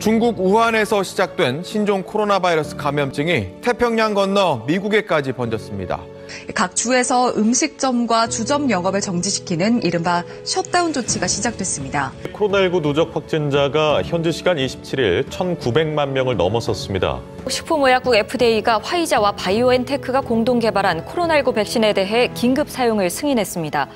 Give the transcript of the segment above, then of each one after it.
중국 우한에서 시작된 신종 코로나 바이러스 감염증이 태평양 건너 미국에까지 번졌습니다. 각 주에서 음식점과 주점 영업을 정지시키는 이른바 셧다운 조치가 시작됐습니다. 코로나19 누적 확진자가 현지 시간 27일 1,900만 명을 넘어섰습니다. 식품의약국 FDA가 화이자와 바이오엔테크가 공동 개발한 코로나19 백신에 대해 긴급 사용을 승인했습니다.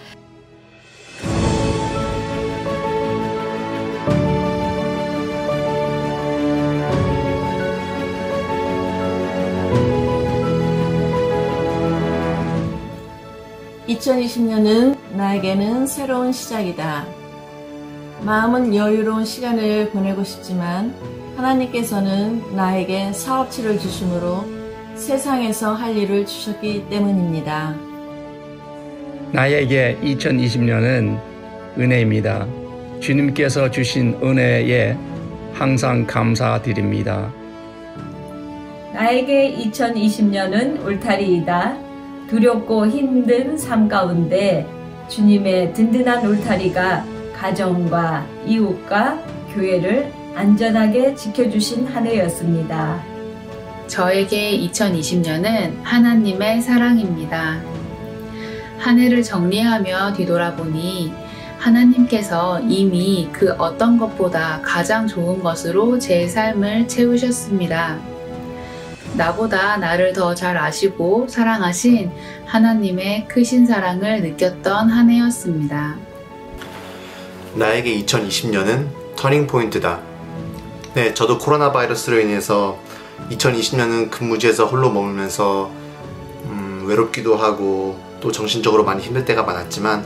(2020년은) 나에게는 새로운 시작이다. 마음은 여유로운 시간을 보내고 싶지만 하나님께서는 나에게 사업체를 주심으로 세상에서 할 일을 주셨기 때문입니다. 나에게 2020년은 은혜입니다. 주님께서 주신 은혜에 항상 감사드립니다. 나에게 2020년은 울타리이다. 두렵고 힘든 삶 가운데 주님의 든든한 울타리가 가정과 이웃과 교회를 안전하게 지켜주신 한 해였습니다. 저에게 2020년은 하나님의 사랑입니다. 한 해를 정리하며 뒤돌아보니 하나님께서 이미 그 어떤 것보다 가장 좋은 것으로 제 삶을 채우셨습니다. 나보다 나를 더 잘 아시고 사랑하신 하나님의 크신 사랑을 느꼈던 한 해였습니다. 나에게 2020년은 터닝포인트다. 네, 저도 코로나 바이러스로 인해서 2020년은 근무지에서 홀로 머물면서 외롭기도 하고 또 정신적으로 많이 힘들 때가 많았지만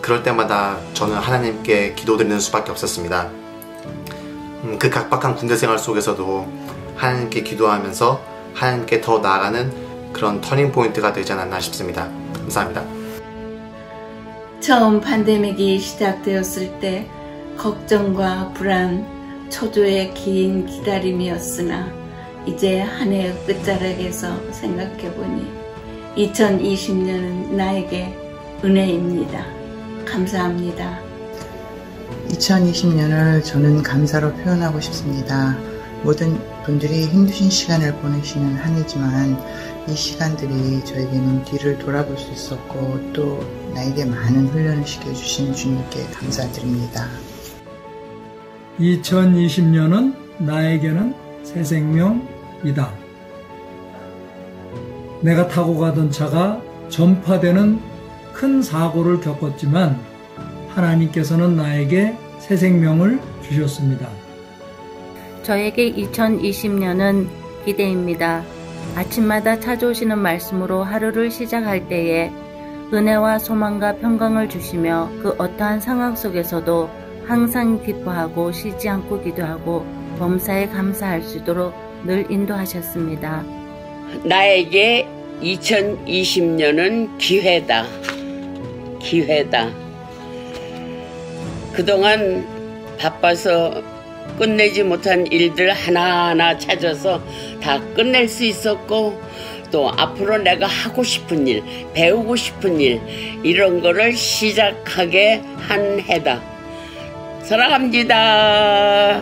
그럴 때마다 저는 하나님께 기도드리는 수밖에 없었습니다. 그 각박한 군대 생활 속에서도 하나님께 기도하면서 하나님께 더 나아가는 그런 터닝포인트가 되지 않았나 싶습니다. 감사합니다. 처음 팬데믹이 시작되었을 때 걱정과 불안, 초조의 긴 기다림이었으나 이제 한 해의 끝자락에서 생각해보니 2020년은 나에게 은혜입니다. 감사합니다. 2020년을 저는 감사로 표현하고 싶습니다. 모든 분들이 힘드신 시간을 보내시는 한 해지만 이 시간들이 저에게는 뒤를 돌아볼 수 있었고 또 나에게 많은 훈련을 시켜주신 주님께 감사드립니다. 2020년은 나에게는 새 생명이다. 내가 타고 가던 차가 전파되는 큰 사고를 겪었지만 하나님께서는 나에게 새 생명을 주셨습니다. 저에게 2020년은 기대입니다. 아침마다 찾아오시는 말씀으로 하루를 시작할 때에 은혜와 소망과 평강을 주시며 그 어떠한 상황 속에서도 항상 기뻐하고 쉬지 않고 기도하고 범사에 감사할 수 있도록 늘 인도하셨습니다. 나에게 2020년은 기회다. 기회다. 그동안 바빠서 끝내지 못한 일들 하나하나 찾아서 다 끝낼 수 있었고 또 앞으로 내가 하고 싶은 일, 배우고 싶은 일 이런 거를 시작하게 한 해다. 사랑합니다.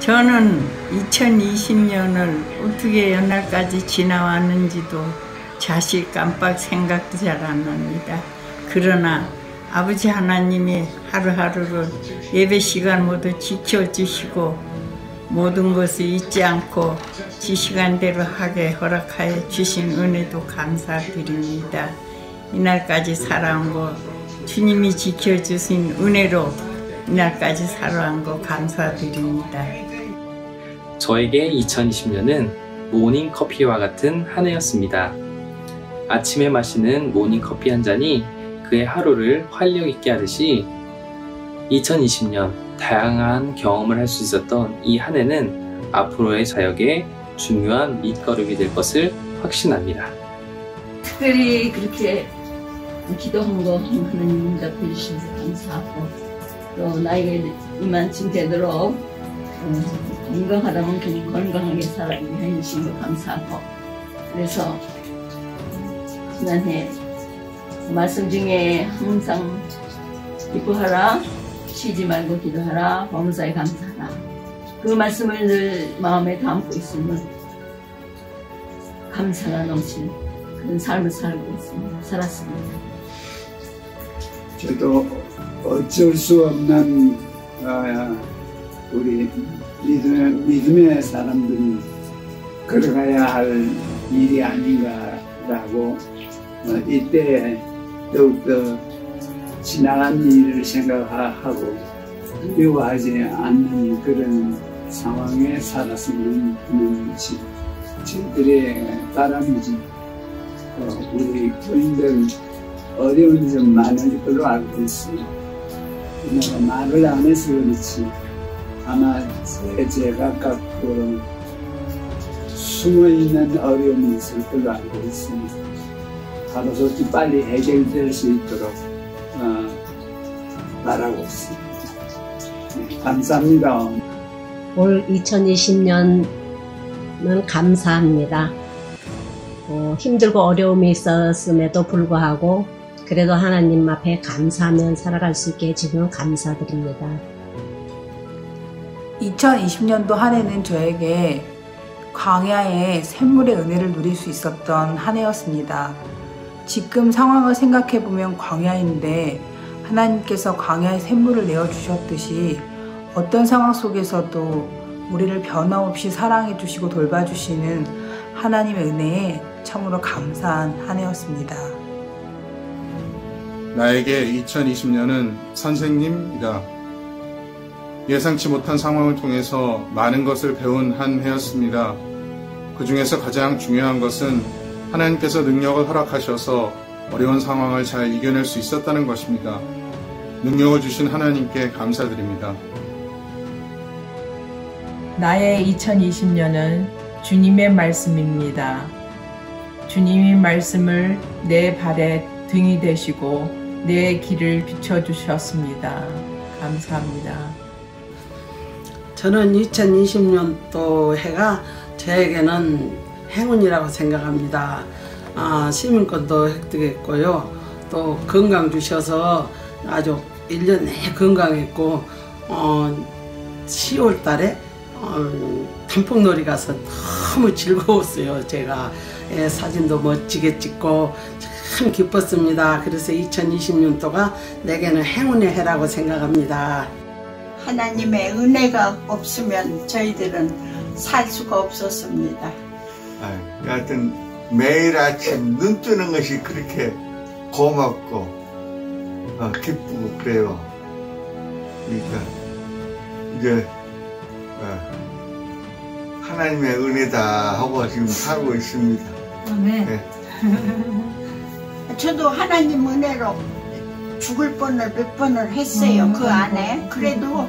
저는 2020년을 어떻게 연날까지 지나왔는지도 자식 깜빡 생각도 잘 안 납니다. 그러나 아버지 하나님이 하루하루를 예배 시간 모두 지켜주시고 모든 것을 잊지 않고 지 시간대로 하게 허락하여 주신 은혜도 감사드립니다. 이날까지 살아온 거 주님이 지켜주신 은혜로 이날까지 살아온 거 감사드립니다. 저에게 2020년은 모닝커피와 같은 한 해였습니다. 아침에 마시는 모닝커피 한 잔이 그의 하루를 활력 있게 하듯이 2020년 다양한 경험을 할 수 있었던 이 한 해는 앞으로의 사역에 중요한 밑거름이 될 것을 확신합니다. 특별히 그렇게 기도한 거 하나님 응답해 주셔서 감사하고 또 나에게 이만큼 되도록 건강하다면 건강하게 살아가게 해주신 거 감사하고 그래서 지난해 말씀 중에 항상 기뻐하라, 쉬지 말고 기도하라, 범사에 감사하라. 그 말씀을 늘 마음에 담고 있으면 감사가 넘치는 그런 삶을 살았습니다. 저도 어쩔 수 없는 우리 믿음의 사람들이 걸어가야 할 일이 아닌가라고 이때 더욱더 지나간 일을 생각하고 두려워하지 않는 그런 상황에 살았으면 하는 것이 저희들의 바람이지. 우리 교인들 어려운 점 많을 걸로 알고 있습니다. 내가 말을 안 해서 그렇지 아마 제가 갖고 숨어있는 어려움이 있을 걸로 알고 있습니다. 가로속히 빨리 해결될 수 있도록 바라고 있습니다. 네, 감사합니다. 올 2020년은 감사합니다. 힘들고 어려움이 있었음에도 불구하고 그래도 하나님 앞에 감사하며 살아갈 수 있게 해주시면 감사드립니다. 2020년도 한 해는 저에게 광야의 샘물의 은혜를 누릴 수 있었던 한 해였습니다. 지금 상황을 생각해보면 광야인데 하나님께서 광야의 샘물을 내어주셨듯이 어떤 상황 속에서도 우리를 변함없이 사랑해 주시고 돌봐주시는 하나님의 은혜에 참으로 감사한 한 해였습니다. 나에게 2020년은 선생님이다. 예상치 못한 상황을 통해서 많은 것을 배운 한 해였습니다. 그 중에서 가장 중요한 것은 하나님께서 능력을 허락하셔서 어려운 상황을 잘 이겨낼 수 있었다는 것입니다. 능력을 주신 하나님께 감사드립니다. 나의 2020년은 주님의 말씀입니다. 주님의 말씀을 내 발에 등이 되시고 내 길을 비춰주셨습니다. 감사합니다. 저는 2020년도 해가 저에게는 행운이라고 생각합니다. 시민권도 획득했고요. 또 건강 주셔서 아주 1년 내내 건강했고 10월 달에 단풍놀이 가서 너무 즐거웠어요. 제가 사진도 멋지게 찍고 참 기뻤습니다. 그래서 2020년도가 내게는 행운의 해라고 생각합니다. 하나님의 은혜가 없으면 저희들은 살 수가 없었습니다. 하여튼 매일 아침 눈 뜨는 것이 그렇게 고맙고 기쁘고 그래요. 그러니까 이제 하나님의 은혜다 하고 지금 살고 있습니다. 네. 저도 하나님 은혜로 죽을 뻔을 몇 번을 했어요. 그 안에. 그래도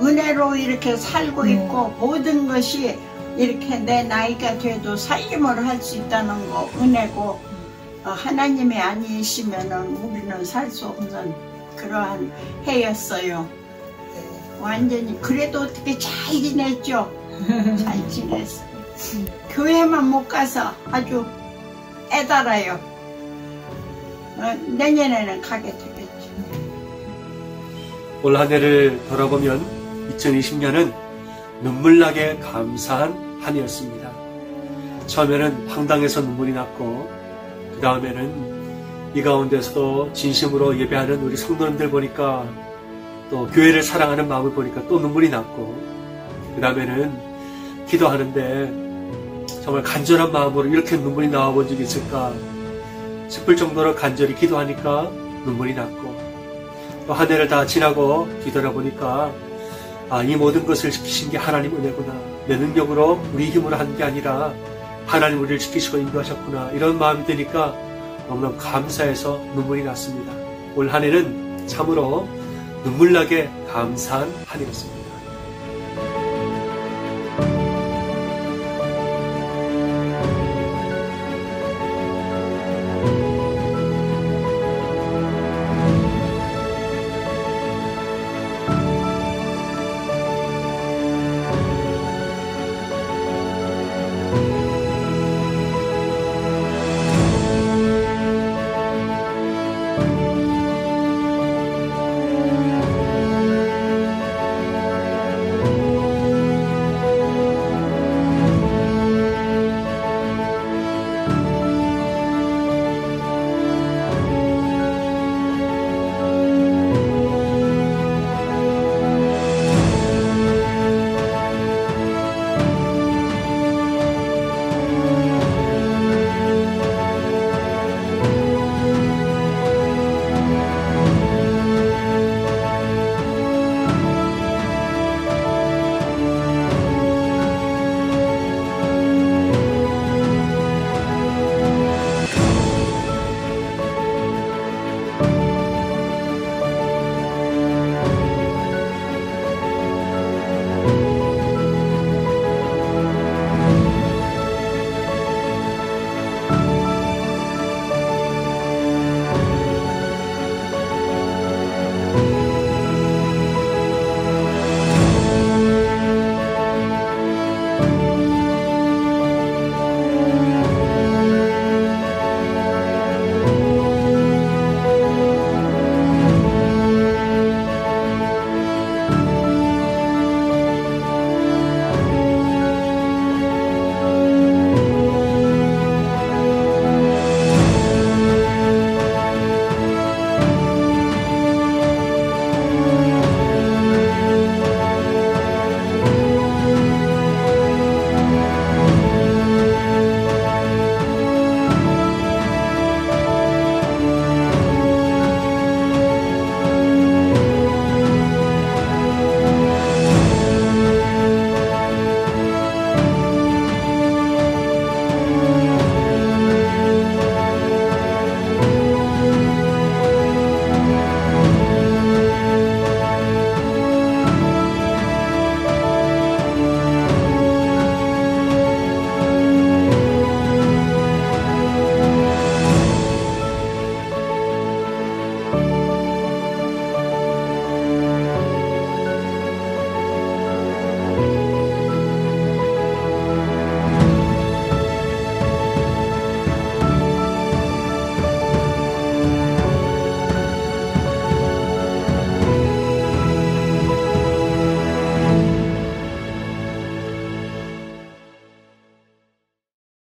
은혜로 이렇게 살고 있고 모든 것이 이렇게 내 나이가 돼도 살림을 할 수 있다는 거 은혜고 하나님이 아니시면은 우리는 살 수 없는 그러한 해였어요. 완전히 그래도 어떻게 잘 지냈죠. 잘 지냈어요. 교회만 못 가서 아주 애달아요. 내년에는 가게 되겠죠. 올 한 해를 돌아보면 2020년은 눈물나게 감사한 한 해였습니다. 처음에는 황당해서 눈물이 났고 그 다음에는 이 가운데서도 진심으로 예배하는 우리 성도님들 보니까 또 교회를 사랑하는 마음을 보니까 또 눈물이 났고 그 다음에는 기도하는데 정말 간절한 마음으로 이렇게 눈물이 나와본 적이 있을까 싶을 정도로 간절히 기도하니까 눈물이 났고 또 한 해를 다 지나고 뒤돌아보니까 이 모든 것을 지키신 게 하나님 은혜구나. 내 능력으로 우리 힘으로 한 게 아니라 하나님 우리를 지키시고 인도하셨구나. 이런 마음이 드니까 너무나 감사해서 눈물이 났습니다. 올 한 해는 참으로 눈물나게 감사한 한 해였습니다.